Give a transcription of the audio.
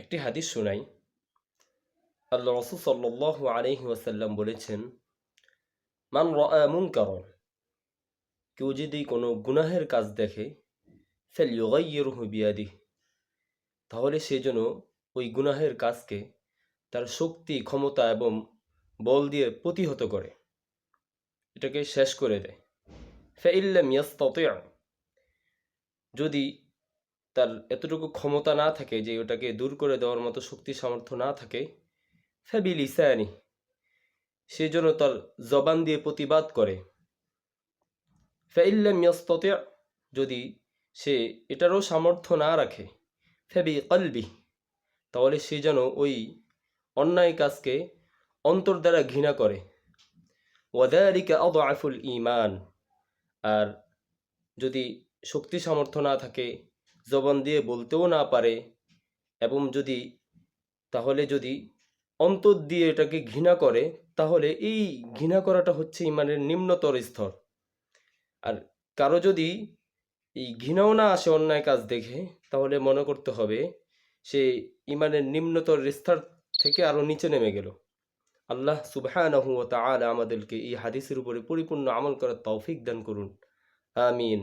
একটি হাদিস শোনাই। আল্লাহ রাসূল সাল্লাল্লাহু আলাইহি ওয়াসাল্লাম বলেছেন, মান রাআ মুনকারান, কেউ যদি কোনো গুনাহের কাজ দেখে, ফালইউগাইয়িরহু বিয়াদিহি, তাহলে সে যেন ওই গুনাহের কাজকে তার শক্তি, ক্ষমতা এবং বল দিয়ে প্রতিহত করে, এটাকে শেষ করে দেয়। ফাইল্লাম ইয়াস্তাতি', যদি তার এতটুকু ক্ষমতা না থাকে যে ওটাকে দূর করে দেওয়ার মতো শক্তি সামর্থ্য না থাকে, ফাবিলিসানিহি, সে যেন তার জবান দিয়ে প্রতিবাদ করে। ফাইল্লাম ইয়াস্তাতি', যদি সে এটারও সামর্থ্য না রাখে, ফাবিকলবিহি, তাহলে সে যেন ওই অন্যায় কাজকে অন্তর দ্বারা ঘৃণা করে। ওয়াযালিকা আযআফুল ঈমান, আর যদি শক্তি সামর্থ্য না থাকে, জবান দিয়ে বলতেও না পারে, এবং তাহলে যদি অন্তর দিয়ে এটাকে ঘৃণা করে, তাহলে এই ঘৃণা করাটা হচ্ছে ঈমানের নিম্নতর স্তর। আর কারো যদি এই ঘৃণাও না আসে অন্যায় কাজ দেখে, তাহলে মনে করতে হবে সে ঈমানের নিম্নতর স্তর থেকে আরো নিচে নেমে গেল। আল্লাহ সুবহানাহু ওয়া তাআলা আমাদেরকে এই হাদিসের উপরে পরিপূর্ণ আমল করার তৌফিক দান করুন। আমিন।